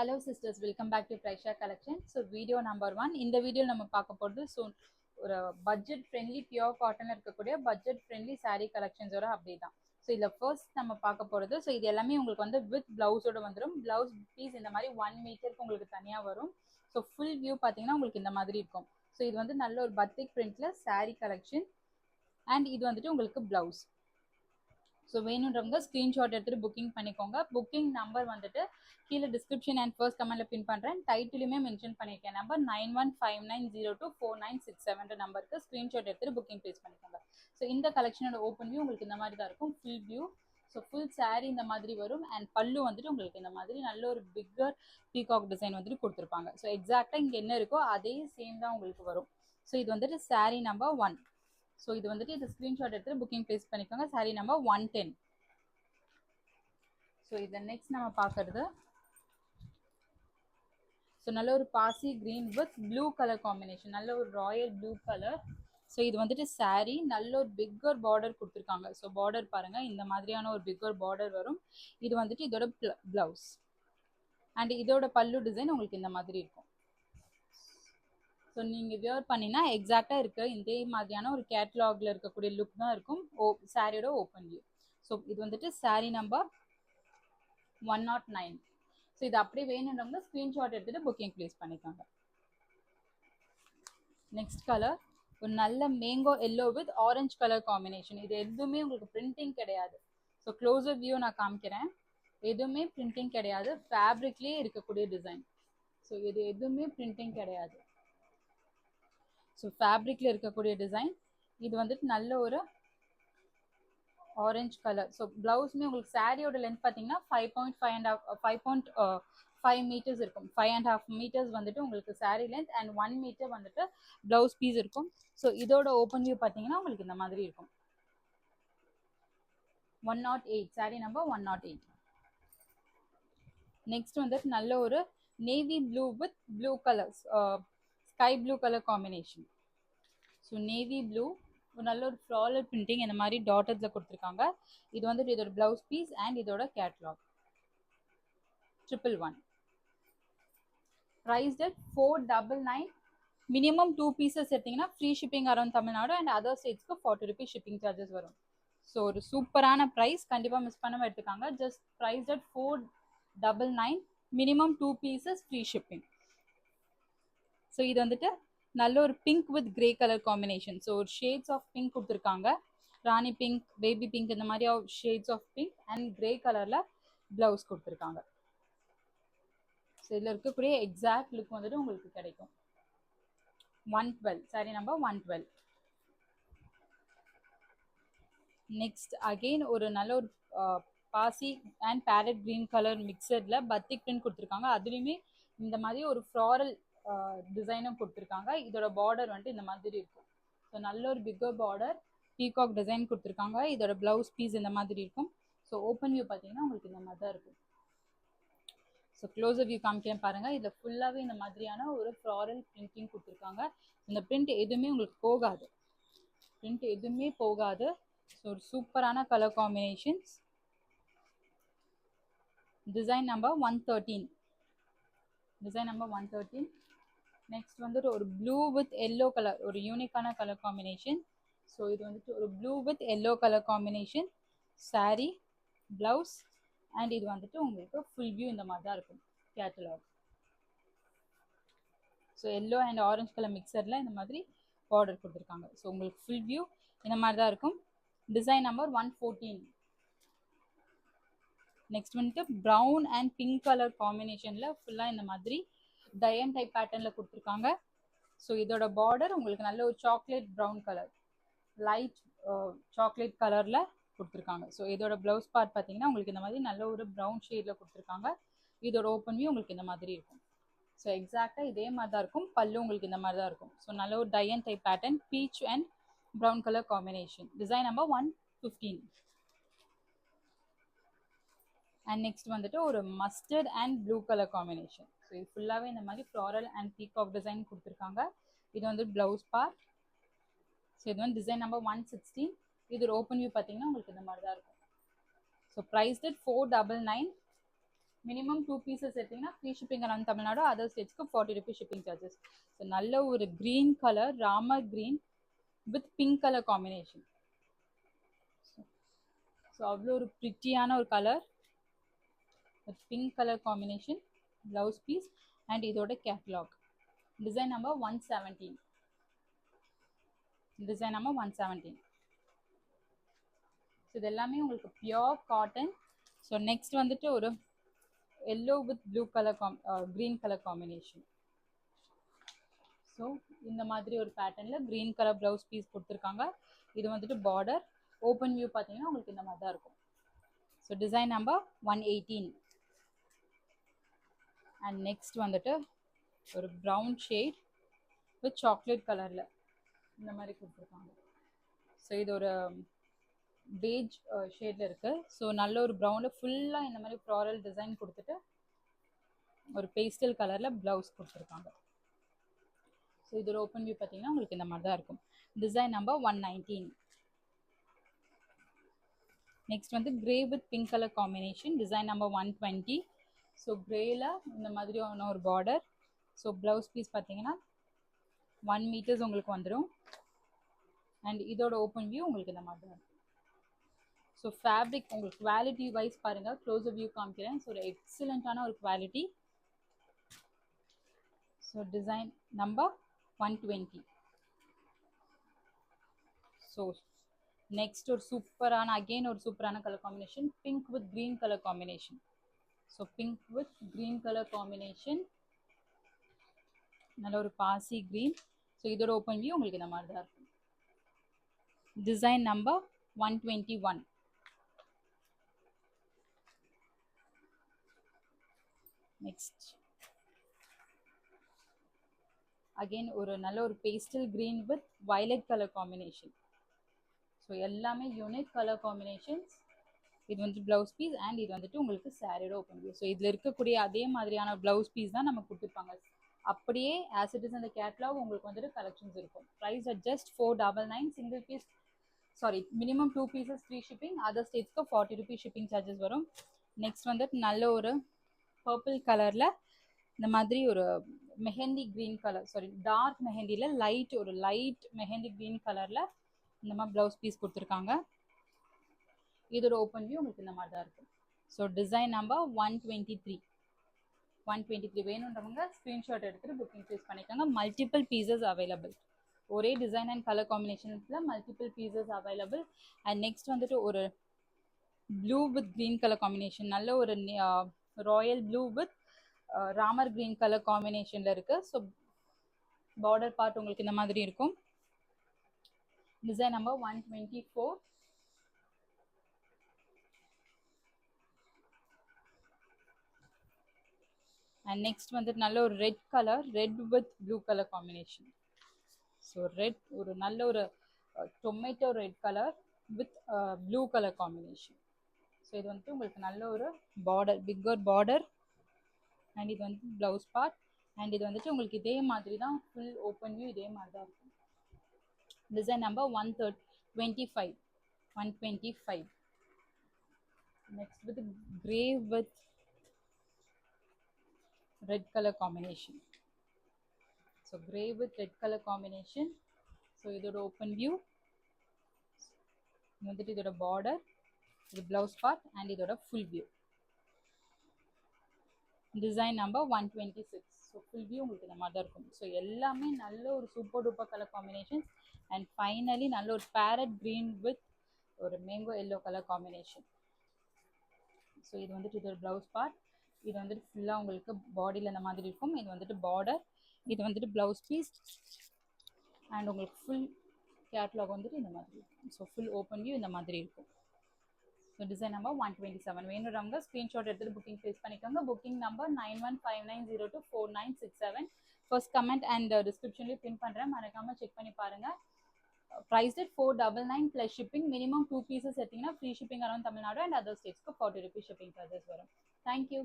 Hello sisters, welcome back to Praisha Collection. So video number 1. இந்த video நம்ம பார்க்க போறது ஒரு பட்ஜெட் ஃப்ரெண்ட்லி பியூர் காட்டன்ல இருக்கக்கூடிய பட்ஜெட் ஃப்ரெண்ட்லி saree கலெக்ஷன்ஸோட அப்டேட் தான். ஸோ இதில் ஃபர்ஸ்ட் நம்ம பார்க்க போகிறது, ஸோ இது எல்லாமே உங்களுக்கு வந்து வித் பிளவுஸோட வந்துடும். பிளவுஸ் பீஸ் இந்த மாதிரி 1 மீட்டருக்கு உங்களுக்கு தனியாக வரும். ஸோ ஃபுல் வியூ பார்த்தீங்கன்னா உங்களுக்கு இந்த மாதிரி இருக்கும். ஸோ இது வந்து நல்ல ஒரு பத்திக் பிரிண்ட்ல saree கலெக்ஷன் அண்ட் இது வந்துட்டு உங்களுக்கு பிளவுஸ். ஸோ வேணுன்றவங்க ஸ்க்ரீன்ஷாட் எடுத்துகிட்டு புக்கிங் பண்ணிக்கோங்க. புக்கிங் நம்பர் வந்துட்டு கீழே டிஸ்கிரிப்ஷன் அண்ட் ஃபர்ஸ்ட் கமெண்ட்ல பின் பண்ணுறேன். டைட்டிலுமே மென்ஷன் பண்ணியிருக்கேன். நம்பர் 9159024967 நம்பருக்கு ஸ்க்ரீன்ஷாட் எடுத்துகிட்டு புக்கிங் ப்ளேஸ் பண்ணிக்கோங்க. ஸோ இந்த கலெக்ஷனோட ஓப்பன் வியூ உங்களுக்கு இந்த மாதிரி தான் இருக்கும். Full view. So full saree இந்த மாதிரி வரும். அண்ட் பல்லு வந்துட்டு உங்களுக்கு இந்த மாதிரி நல்ல ஒரு பிக்கர் பீகாக் டிசைன் வந்துட்டு கொடுத்துருப்பாங்க. ஸோ எக்ஸாக்டாக இங்கே என்ன இருக்கோ அதே சேம் தான் உங்களுக்கு வரும். ஸோ இது வந்துட்டு saree நம்பர் 1. ஸோ இது வந்துட்டு இது ஸ்க்ரீன்ஷாட் எடுத்து புக்கிங் ப்ளேஸ் பண்ணிக்கோங்க. saree number 110. ஸோ இதை நெக்ஸ்ட் நம்ம பார்க்கறது, ஸோ நல்ல ஒரு பாசி green with blue colour combination, நல்ல ஒரு ராயல் ப்ளூ கலர். ஸோ இது வந்துட்டு saree நல்ல ஒரு பிக்கர் பார்டர் கொடுத்துருக்காங்க. ஸோ பார்டர் பாருங்க, இந்த மாதிரியான ஒரு பிக்கர் பார்டர் வரும். இது வந்துட்டு இதோட பிளவுஸ் அண்ட் இதோட பல்லு டிசைன் உங்களுக்கு இந்த மாதிரி இருக்கும். ஸோ நீங்கள் வியர் பண்ணினா எக்ஸாக்டாக இருக்க இதே மாதிரியான ஒரு கேட்லாகில் இருக்கக்கூடிய லுக் தான் இருக்கும் சாரியோட ஓப்பன் வியூ. ஸோ இது வந்துட்டு saree நம்பர் 109. ஸோ இது அப்படியே வேணுன்றவங்க ஸ்க்ரீன்ஷாட் எடுத்துகிட்டு புக்கிங் ப்ளேஸ் பண்ணிக்கோங்க. நெக்ஸ்ட் கலர் ஒரு நல்ல mango yellow with orange colour combination. இது எதுவுமே உங்களுக்கு பிரிண்டிங் கிடையாது. ஸோ க்ளோசர் வியூ நான் காமிக்கிறேன். எதுவுமே பிரிண்டிங் கிடையாது, ஃபேப்ரிக்லேயே இருக்கக்கூடிய டிசைன். ஸோ இது எதுவுமே பிரிண்டிங் கிடையாது. ஸோ ஃபேப்ரிக்கில் இருக்கக்கூடிய டிசைன். இது வந்துட்டு நல்ல ஒரு ஆரஞ்சு கலர். ஸோ ப்ளவுஸுமே உங்களுக்கு சாரியோட லென்த் பார்த்தீங்கன்னா 5.5 மீட்டர்ஸ் இருக்கும். 5.5 மீட்டர்ஸ் வந்துட்டு உங்களுக்கு சாரீ லென்த் அண்ட் 1 மீட்டர் வந்துட்டு ப்ளவுஸ் பீஸ் இருக்கும். ஸோ இதோட ஓப்பன் வியூ பார்த்தீங்கன்னா உங்களுக்கு இந்த மாதிரி இருக்கும். 108, saree நம்பர் 108. நெக்ஸ்ட் வந்துட்டு நல்ல ஒரு navy blue with blue colours, sky blue colour combination. So navy blue ஒரு நல்ல ஒரு ஃப்ளாரல் பிரிண்டிங் இந்த மாதிரி டாட்டர்ஸில் கொடுத்துருக்காங்க. இது வந்துட்டு இதோட பிளவுஸ் பீஸ் அண்ட் இதோட catalogue. 111. Priced at 499. Minimum 2 pieces எடுத்தீங்கன்னா free shipping around Tamil Nadu and other ஸ்டேட்ஸ்க்கு 40 rupees ஷிப்பிங் சார்ஜஸ் வரும். ஸோ ஒரு சூப்பரான ப்ரைஸ், கண்டிப்பாக மிஸ் பண்ணாமல் எடுத்துக்காங்க. Just priced at 499. Minimum 2 pieces free shipping. So இது வந்துட்டு நல்ல ஒரு pink with grey colour combination. So ஒரு ஷேட்ஸ் ஆஃப் பிங்க் கொடுத்துருக்காங்க. ராணி பிங்க், பேபி பிங்க், இந்த மாதிரி shades of pink and grey கலரில் ப்ளவுஸ் கொடுத்துருக்காங்க. ஸோ இதில் இருக்கக்கூடிய எக்ஸாக்ட் லுக் வந்துட்டு உங்களுக்கு கிடைக்கும். 112, saree நம்பர் 112. நெக்ஸ்ட் அகெயின் ஒரு நல்ல ஒரு பாசி அண்ட் பேரட் கிரீன் கலர் மிக்சரில் பத்திக் பிரிண்ட் கொடுத்துருக்காங்க. அதுலேயுமே இந்த மாதிரி ஒரு ஃப்ளாரல் டிசைனும் கொடுத்துருக்காங்க. இதோட பார்டர் வந்துட்டு இந்த மாதிரி இருக்கும். ஸோ நல்ல ஒரு பிக்கர் பார்டர் பீகாக் டிசைன் கொடுத்துருக்காங்க. இதோட பிளவுஸ் பீஸ் இந்த மாதிரி இருக்கும். ஸோ ஓப்பன் வியூ பார்த்தீங்கன்னா உங்களுக்கு இந்த மாதிரி தான் இருக்கும். ஸோ க்ளோசர் வியூ காமிக்கிறேன் பாருங்கள். இதில் ஃபுல்லாகவே இந்த மாதிரியான ஒரு ஃப்ளாரல் பிரிண்டிங் கொடுத்துருக்காங்க. இந்த பிரிண்ட் எதுவுமே உங்களுக்கு போகாது, பிரிண்ட் எதுவுமே போகாது. ஸோ ஒரு சூப்பரான colour combinations. Design number 113. Design number 113. Next வந்துட்டு ஒரு ப்ளூ வித் எல்லோ கலர், ஒரு யூனிக்கான கலர் காம்பினேஷன். ஸோ இது வந்துட்டு ஒரு blue with yellow colour combination saree, blouse and இது வந்துட்டு உங்களுக்கு ஃபுல் வியூ இந்த மாதிரி தான் இருக்கும் catalogue. So yellow and orange colour மிக்சரில் இந்த மாதிரி பார்டர் கொடுத்துருக்காங்க. ஸோ உங்களுக்கு ஃபுல் வியூ இந்த மாதிரி தான் இருக்கும். Design number 114. நெக்ஸ்ட் வந்துட்டு ப்ரௌன் அண்ட் பிங்க் கலர் காம்பினேஷனில் ஃபுல்லாக இந்த மாதிரி டயன் டைப் பேட்டர்னில் கொடுத்துருக்காங்க. ஸோ இதோட பார்டர் உங்களுக்கு நல்ல ஒரு chocolate brown colour, light chocolate கலரில் கொடுத்துருக்காங்க. ஸோ இதோட ப்ளவுஸ் பார்ட் பார்த்தீங்கன்னா உங்களுக்கு இந்த மாதிரி நல்ல ஒரு ப்ரௌன் ஷேடில் கொடுத்துருக்காங்க. இதோட ஓப்பன் வியூ உங்களுக்கு இந்த மாதிரி இருக்கும். ஸோ எக்ஸாக்டாக இதே மாதிரி தான் இருக்கும். பல்லு உங்களுக்கு இந்த மாதிரி தான் இருக்கும். ஸோ நல்ல ஒரு டயன் type pattern, peach and brown colour combination. Design number 115. And next வந்துட்டு ஒரு mustard and blue colour combination. So இது ஃபுல்லாகவே இந்த மாதிரி ஃப்ளாரல் அண்ட் பீகாக் டிசைன் கொடுத்துருக்காங்க. இது வந்து ப்ளவுஸ் பார்ட். ஸோ இது வந்து டிசைன் நம்பர் 116. இது ஓப்பன் வியூ பார்த்தீங்கன்னா உங்களுக்கு இந்த மாதிரி தான் இருக்கும். So priced 499. மினிமம் 2 பீசஸ் எடுத்தீங்கன்னா free shipping around Tamil Nadu, other ஸ்டேட்ஸ்க்கு 40 ருபீஸ் ஷிப்பிங் சார்ஜஸ். ஸோ நல்ல ஒரு green colour, Ramar green with pink colour combination. So அவ்வளோ ஒரு ப்ரிட்டியான ஒரு colour with pink colour combination, blouse piece and இதோட கேட்லாக். Design number 117. Design number 117. So இது எல்லாமே உங்களுக்கு பியோர் காட்டன். ஸோ நெக்ஸ்ட் வந்துட்டு ஒரு yellow with blue colour green colour combination. So இந்த மாதிரி ஒரு பேட்டர்னில் க்ரீன் கலர் ப்ளவுஸ் பீஸ் கொடுத்துருக்காங்க. இது வந்துட்டு பார்டர். ஓப்பன் வியூ பார்த்தீங்கன்னா உங்களுக்கு இந்த மாதிரி தான் இருக்கும். So design number 118. And next வந்துட்டு ஒரு ப்ரௌன் ஷேட் வித் சாக்லேட் கலரில் இந்த மாதிரி கொடுத்துருக்காங்க. ஸோ இது ஒரு பேஜ் ஷேடில் இருக்குது. ஸோ நல்ல ஒரு ப்ரௌனில் ஃபுல்லாக இந்த மாதிரி ஃப்ளாரல் டிசைன் கொடுத்துட்டு ஒரு பேஸ்டல் கலரில் ப்ளவுஸ் கொடுத்துருக்காங்க. ஸோ இதோட ஓப்பன் வியூ பார்த்தீங்கன்னா உங்களுக்கு இந்த மாதிரி தான் இருக்கும். Design number 119. நெக்ஸ்ட் வந்து grey with pink colour combination. Design number 120. So கிரேயில் இந்த மாதிரி ஒரு பார்டர். ஸோ ப்ளவுஸ் பீஸ் பார்த்தீங்கன்னா 1 மீட்டர்ஸ் உங்களுக்கு வந்துடும். அண்ட் இதோட ஓப்பன் வியூ உங்களுக்கு இந்த மாதிரி தான் இருக்கும். ஸோ ஃபேப்ரிக் உங்களுக்கு குவாலிட்டி வைஸ் பாருங்கள், க்ளோஸர் வியூ காமிக்கிறேன். ஸோ ஒரு எக்ஸலண்ட்டான ஒரு quality. So design number 120. So next ஒரு சூப்பரான அகெயின் ஒரு சூப்பரான colour combination, pink with green colour combination. So pink with green colour combination, நல்ல ஒரு பாசி க்ரீன். ஸோ இதோட ஓப்பன் வியூ உங்களுக்கு இந்த மாதிரி தான் இருக்கும். Design number 121. நெக்ஸ்ட் அகெயின் ஒரு நல்ல ஒரு pastel green with violet colour combination. So எல்லாமே யூனிக் கலர் காம்பினேஷன்ஸ். இது வந்து ப்ளவுஸ் பீஸ் அண்ட் இது வந்துட்டு உங்களுக்கு சாரியோட ஓப்பன் வியூ. ஸோ இதில் இருக்கக்கூடிய அதே மாதிரியான ப்ளவுஸ் பீஸ் தான் நம்ம கொடுத்துருப்பாங்க. அப்படியே ஆஸ் இட் இஸ் அந்த கேட்லாக் உங்களுக்கு வந்துட்டு கலெக்ஷன்ஸ் இருக்கும். Price at just 499. Single piece sari minimum 2 pieces free shipping, other ஸ்டேட்ஸ்க்கு 40 ருபீஸ் ஷிப்பிங் சார்ஜஸ் வரும். நெக்ஸ்ட் வந்துட்டு நல்ல ஒரு பர்பிள் கலரில் இந்த மாதிரி ஒரு mehndi green colour, sari dark மெஹந்தியில் லைட் மெஹந்தி க்ரீன் கலரில் இந்த மாதிரி ப்ளவுஸ் பீஸ் கொடுத்துருக்காங்க. இதோட ஓப்பன் வியூ உங்களுக்கு இந்த மாதிரி தான் இருக்கும். So design number 123. 123 வேணுன்றவங்க ஸ்க்ரீன்ஷாட் எடுத்துகிட்டு புக்கிங் ப்ளேஸ் பண்ணிக்கோங்க. Multiple pieces available. ஒரே டிசைன் அண்ட் கலர் காம்பினேஷன்ஸில் multiple pieces available. And next வந்துட்டு ஒரு blue with green colour combination, நல்ல ஒரு royal blue with Ramar green colour காம்பினேஷனில் இருக்குது. ஸோ பார்டர் பார்ட் உங்களுக்கு இந்த மாதிரி இருக்கும். Design number 124. அண்ட் நெக்ஸ்ட் வந்துட்டு நல்ல ஒரு red colour, red with blue colour combination. So red ஒரு நல்ல ஒரு tomato red colour with blue colour combination. So இது வந்துட்டு உங்களுக்கு நல்ல ஒரு பார்டர், பிக்கர் பார்டர். அண்ட் இது வந்து ப்ளவுஸ் பார்ட். அண்ட் இது வந்துட்டு உங்களுக்கு இதே மாதிரி தான் ஃபுல் ஓப்பன் வியூ இதே மாதிரி தான் இருக்கும். Design number 125. 125. Next with grey with red color combination. So gray with red color combination. So இதோட open view, வந்துட்டு இதோட border, இது blouse part and இதோட full view. Design number 126. So full view உங்களுக்கு இந்த மாதிரி இருக்கும். ஸோ எல்லாமே நல்ல ஒரு super duper colour combination. And finally நல்ல ஒரு பேரட் க்ரீன் வித் ஒரு mango yellow colour combination. So இது வந்துட்டு இதோட ப்ளவுஸ் பார்ட். இது வந்துட்டு ஃபுல்லாக உங்களுக்கு பாடியில் இந்த மாதிரி இருக்கும். இது வந்துட்டு பார்டர், இது வந்துட்டு ப்ளவுஸ் பீஸ் அண்ட் உங்களுக்கு ஃபுல் கேட்லாக் வந்துட்டு இந்த மாதிரி இருக்கும். ஸோ ஃபுல் ஓப்பன் வியூ இந்த மாதிரி இருக்கும். ஸோ டிசைன் நம்பர் 127 வேணுறவங்க ஸ்க்ரீன்ஷாட் எடுத்துகிட்டு புக்கிங் ப்ளேஸ் பண்ணிக்கோங்க. Booking number 9159024967. First comment and டிஸ்கிரிப்ஷன்லேயும் பின் பண்ணுறேன், மறக்காமல் செக் பண்ணி பாருங்கள். Priced at 499 plus shipping. Minimum 2 pieces எடுத்தீங்கன்னா free shipping around Tamil Nadu and other states க்கு 40 rupees shipping charges வரும். Thank you.